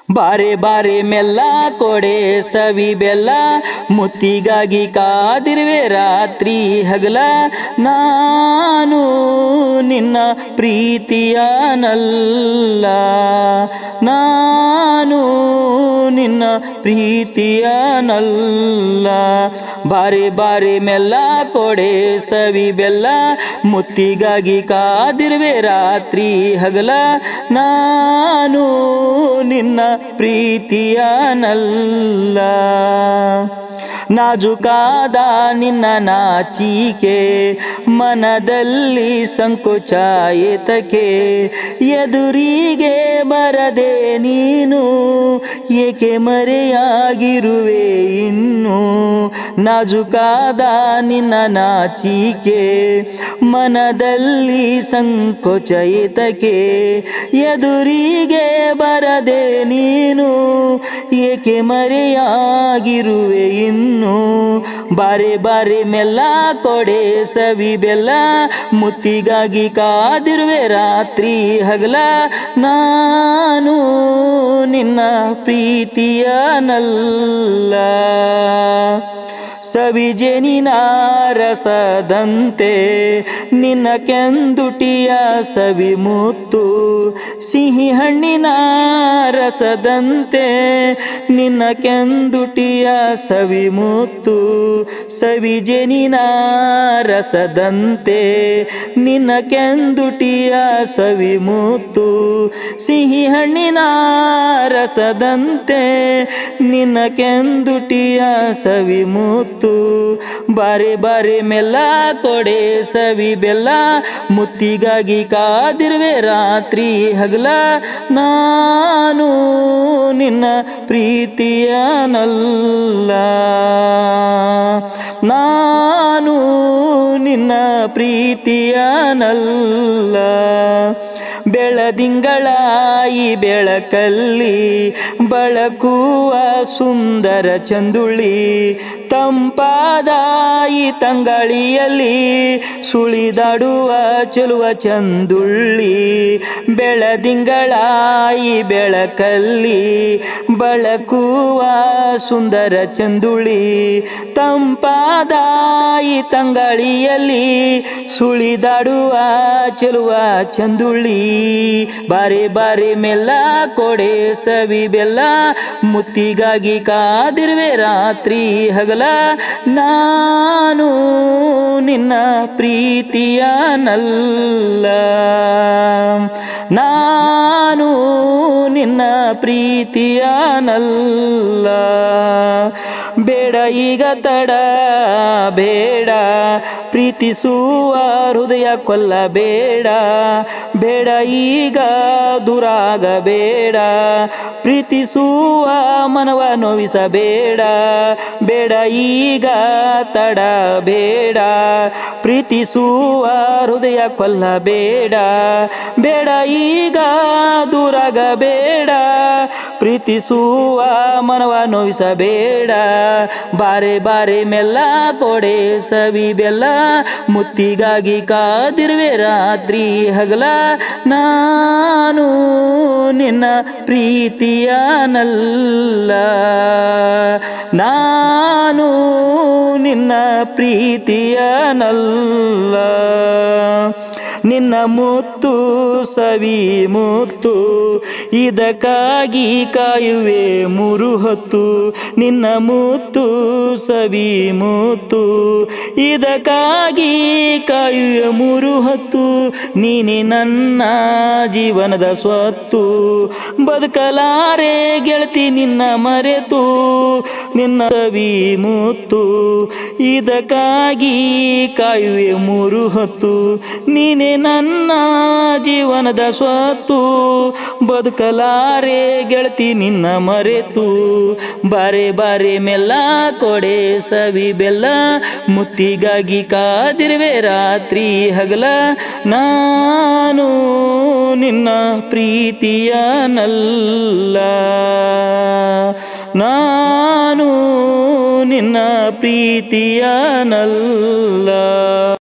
ಬಾರೆ ಬಾರೆ ಮೆಲ್ಲ ಕೊಡೆ ಸವಿ ಬೆಲ್ಲ ಮುತ್ತಿಗಾಗಿ ಕಾದಿರುವೆ ರಾತ್ರಿ ಹಗಲ ನಾನು ನಿನ್ನ ಪ್ರೀತಿಯನಲ್ಲ ನಾನು ನಿನ್ನ ಪ್ರೀತಿಯನಲ್ಲ ಬಾರೆ ಬಾರೆ ಮೆಲ್ಲ ಕೊಡೆ ಸವಿ ಬೆಲ್ಲ ಮುತ್ತಿಗಾಗಿ ಕಾದಿರುವೆ ರಾತ್ರಿ ಹಗಲ ನಾನು ನಿನ್ನ ಪ್ರೀತಿಯನಲ್ಲ ನಾಜುಕಾದ ನಿನ್ನ ನಾಚಿಕೆ ಮನದಲ್ಲಿ ಸಂಕೋಚ ಏತಕ್ಕೆ ಎದುರಿಗೆ ಬರದೆ ನೀನು ಏಕೆ ಮರೆಯಾಗಿರುವೆ ಇನ್ನು ನಾಜುಕಾದ ನಿನ್ನ ನಾಚಿಕೆ ಮನದಲ್ಲಿ ಸಂಕೋಚ ಏತಕ್ಕೆ ಎದುರಿಗೆ ಬರದೆ ನೀನು ಏಕೆ ಮರೆಯಾಗಿರುವೆ ಇನ್ನು ಬಾರೆ ಬಾರೆ ಮೆಲ್ಲ ಕೊಡೆ ಸವಿ ಬೆಲ್ಲ ಮುತ್ತಿಗಾಗಿ ಕಾದಿರುವೆ ರಾತ್ರಿ ಹಗಲ ನಾನು ನಿನ್ನ ಪ್ರೀತಿಯನಲ್ಲ ಸವಿಜೇನಿನ ರಸದಂತೆ ನಿನ್ನ ಕೆಂದುಟಿಯ ಸವಿ ಮುತ್ತು ಸಿಹಿ ಹಣ್ಣಿನ ರಸದಂತೆ ನಿನ್ನ ಕೆಂದುಟಿಯ ಸವಿ ಮುತ್ತು ಸವಿಜೇನಿನ ರಸದಂತೆ ನಿನ್ನ ಕೆಂದುಟಿಯ ಸವಿ ಮುತ್ತು ಸಿಹಿ ಹಣ್ಣಿನ ರಸದಂತೆ ನಿನ್ನ ಕೆಂದುಟಿಯ ಸವಿ ಮುತ್ತು ಬಾರೆ ಬಾರೆ ಮೆಲ್ಲ ಕೊಡೆ ಸವಿ ಬೆಲ್ಲ ಮುತ್ತಿಗಾಗಿ ಕಾದಿರುವೆ ರಾತ್ರಿ ಹಗಲ ನಾನು ನಿನ್ನ ಪ್ರೀತಿಯನಲ್ಲ ನಾನು ನಿನ್ನ ಪ್ರೀತಿಯನಲ್ಲ ಬೆಳದಿಂಗಳ ಈ ಬೆಳಕಲ್ಲಿ ಬಳಕುವ ಸುಂದರ ಚಂದುಳ್ಳಿ ತಂಪಾದ ಈ ತಂಗಳಿಯಲ್ಲಿ ಸುಳಿದಾಡುವ ಚೆಲುವ ಚಂದುಳ್ಳಿ ಬೆಳದಿಂಗಳ ಈ ಬೆಳಕಲ್ಲಿ ಬಳಕುವ ಸುಂದರ ಚಂದುಳ್ಳಿ ತಂಪಾದ ಈ ತಂಗಳಿಯಲ್ಲಿ ಸುಳಿದಾಡುವ ಚೆಲುವ ಚಂದುಳ್ಳಿ ಬಾರೆ ಬಾರೆ ಮೆಲ್ಲ ಕೊಡೆ ಸವಿ ಬೆಲ್ಲ ಮುತ್ತಿಗಾಗಿ ಕಾದಿರುವೆ ರಾತ್ರಿ ಹಗಲ ನಾನು ನಿನ್ನ ಪ್ರೀತಿಯನಲ್ಲ ನಾನು ನಿನ್ನ ಪ್ರೀತಿಯನಲ್ಲ ಬೇಡ ಈಗ ತಡ ಬೇಡ ಪ್ರೀತಿಸುವ ಹೃದಯ ಕೊಲ್ಲಬೇಡ ಬೇಡ ಈಗ ದೂರಾಗಬೇಡ ಪ್ರೀತಿಸುವ ಮನವ ನೋವಿಸಬೇಡ ಬೇಡ ಈಗ ತಡ ಬೇಡ ಪ್ರೀತಿಸುವ ಹೃದಯ ಕೊಲ್ಲಬೇಡ ಬೇಡ ಈಗ ದೂರಾಗಬೇಡ ಪ್ರೀತಿಸುವ ಮನವ ನೋವಿಸಬೇಡ ಬಾರೆ ಬಾರೆ ಮೆಲ್ಲ ಕೊಡೆ ಸವಿ ಬೆಲ್ಲ ಮುತ್ತಿಗಾಗಿ ಕಾದಿರುವೆ ರಾತ್ರಿ ಹಗಲ ನಾನು ನಿನ್ನ ಪ್ರೀತಿಯನಲ್ಲ ನಾನು ನಿನ್ನ ಪ್ರೀತಿಯನಲ್ಲ ನಿನ್ನ ಮುತ್ತು ಸವಿ ಮುತ್ತು ಇದಕ್ಕಾಗಿ ಕಾಯುವೆ ಮೂರು ಹೊತ್ತು ನಿನ್ನ ಮುತ್ತು ಸವಿ ಮುತ್ತು ಇದಕ್ಕಾಗಿ ಕಾಯುವೆ ಮೂರು ಹೊತ್ತು ನೀನೆ ನನ್ನ ಜೀವನದ ಸ್ವತ್ತು ಬದುಕಲಾರೆ ಗೆಳತಿ ನಿನ್ನ ಮರೆತು ನಿನ್ನ ಸವಿ ಮುತ್ತು ಇದಕ್ಕಾಗಿ ಕಾಯುವೆ ಮೂರು ಹೊತ್ತು ನೀನೆ ನನ್ನ ಜೀವನದ ಸ್ವತ್ತು ಬದುಕಲಾರೆ ಗೆಳತಿ ನಿನ್ನ ಮರೆತು ಬಾರೆ ಬಾರೆ ಮೆಲ್ಲ ಕೊಡೆ ಸವಿ ಬೆಲ್ಲ ಮುತ್ತಿಗಾಗಿ ಕಾದಿರುವೆ ರಾತ್ರಿ ಹಗಲ ನಾನು ನಿನ್ನ ಪ್ರೀತಿಯನಲ್ಲ ನಾನು ನಿನ್ನ ಪ್ರೀತಿಯನಲ್ಲ.